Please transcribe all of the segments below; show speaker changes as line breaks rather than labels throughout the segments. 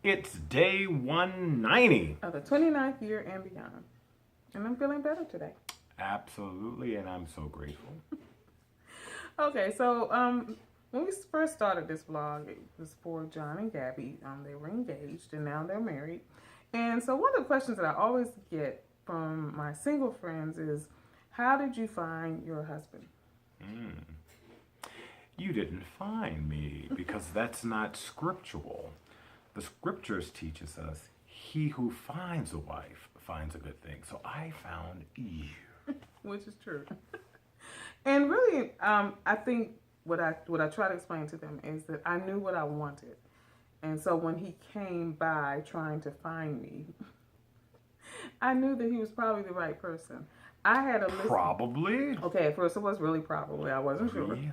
It's day 190.
Of the 29th year and beyond. And I'm feeling better today.
Absolutely, and I'm so grateful.
Okay, so when we first started this vlog, it was for John and Gabby. They were engaged and now they're married. And so one of the questions that I always get from my single friends is, how did you find your husband?
You didn't find me because that's not scriptural. The scriptures teaches us he who finds a wife finds a good thing. So I found you.
Which is true. And really, I think what I try to explain to them is that I knew what I wanted. And so when he came by trying to find me, I knew that he was probably the right person. I had a list.
Probably.
Okay, at first it was really probably. I wasn't sure.
Yeah.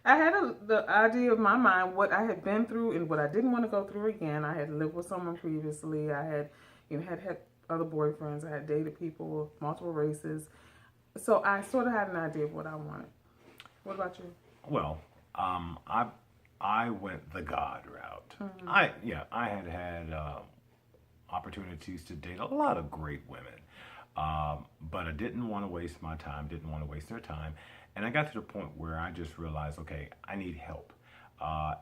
I had the idea of my mind, what I had been through and what I didn't want to go through again. I had lived with someone previously. I had, had other boyfriends. I had dated people of multiple races. So I sort of had an idea of what I wanted. What about you?
Well, I went the God route.
Mm-hmm.
I had opportunities to date a lot of great women, but I didn't want to waste my time. Didn't want to waste their time, and I got to the point where I just realized, okay, I need help,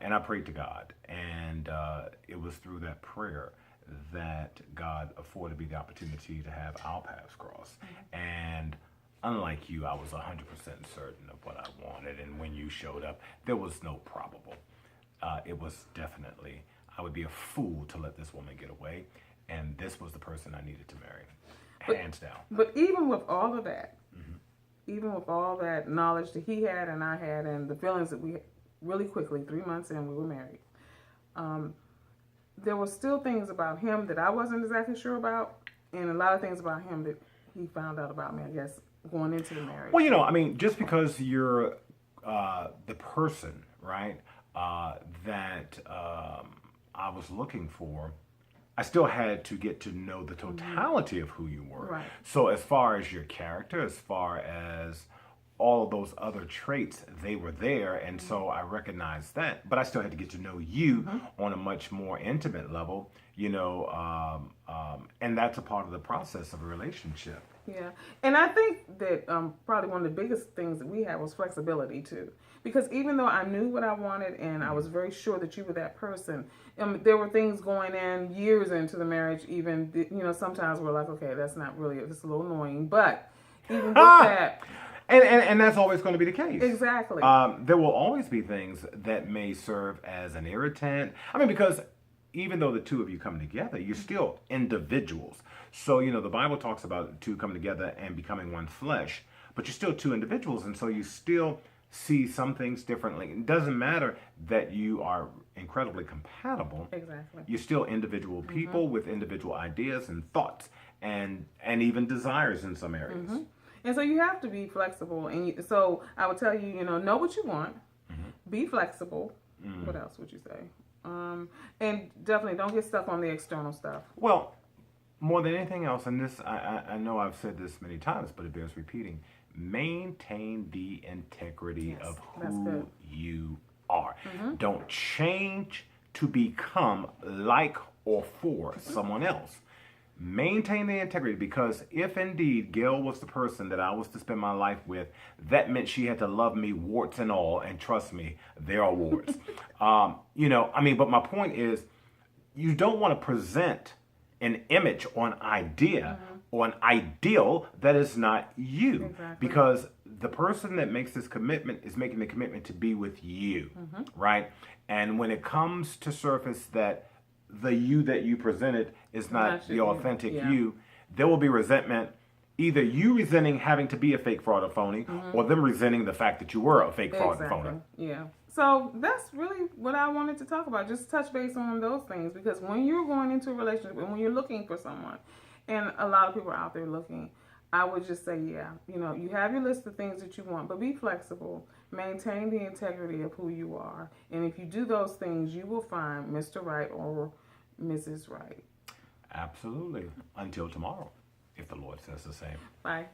and I prayed to God, and it was through that prayer that God afforded me the opportunity to have our paths cross, and unlike you, I was 100% certain of what I wanted, and when you showed up, there was no probable. It was definitely, I would be a fool to let this woman get away, and this was the person I needed to marry, hands down.
But even with all of that, even with all that knowledge that he had and I had, and the feelings that we really quickly, 3 months in, we were married, there were still things about him that I wasn't exactly sure about, and a lot of things about him that he found out about me, I guess, going into the marriage.
Well, just because you're the person, right, that I was looking for, I still had to get to know the totality of who you were.
Right.
So as far as your character, as far as all of those other traits, they were there, and so I recognized that. But I still had to get to know you on a much more intimate level, and that's a part of the process of a relationship.
Yeah, and I think that probably one of the biggest things that we had was flexibility too. Because even though I knew what I wanted and I was very sure that you were that person, there were things going in years into the marriage. Even sometimes we're like, okay, that's not really. It's a little annoying, but even with that.
And that's always going to be the case.
Exactly.
There will always be things that may serve as an irritant. Because even though the two of you come together, you're still individuals. So, the Bible talks about two coming together and becoming one flesh, but you're still two individuals, and so you still see some things differently. It doesn't matter that you are incredibly compatible.
Exactly.
You're still individual people with individual ideas and thoughts and even desires in some areas.
And so you have to be flexible. And so I would tell you, know what you want, be flexible. What else would you say? And definitely don't get stuck on the external stuff.
Well, more than anything else, and this, I know I've said this many times, but it bears repeating, maintain the integrity of who you are. Don't change to become like or for someone else. Maintain the integrity, because if indeed Gail was the person that I was to spend my life with, that meant she had to love me warts and all, and trust me, there are warts. But my point is, you don't want to present an image or an idea or an ideal that is not you.
Exactly.
Because the person that makes this commitment is making the commitment to be with you, right? And when it comes to surface that the you that you presented is not the authentic you, there will be resentment. Either you resenting having to be a fake fraud or phony, or them resenting the fact that you were a fake fraud or phony.
Yeah. So that's really what I wanted to talk about. Just touch base on those things, because when you're going into a relationship and when you're looking for someone, and a lot of people are out there looking, I would just say, you have your list of things that you want, but be flexible. Maintain the integrity of who you are. And if you do those things, you will find Mr. Right or Mrs. Right.
Absolutely. Until tomorrow, if the Lord says the same.
Bye.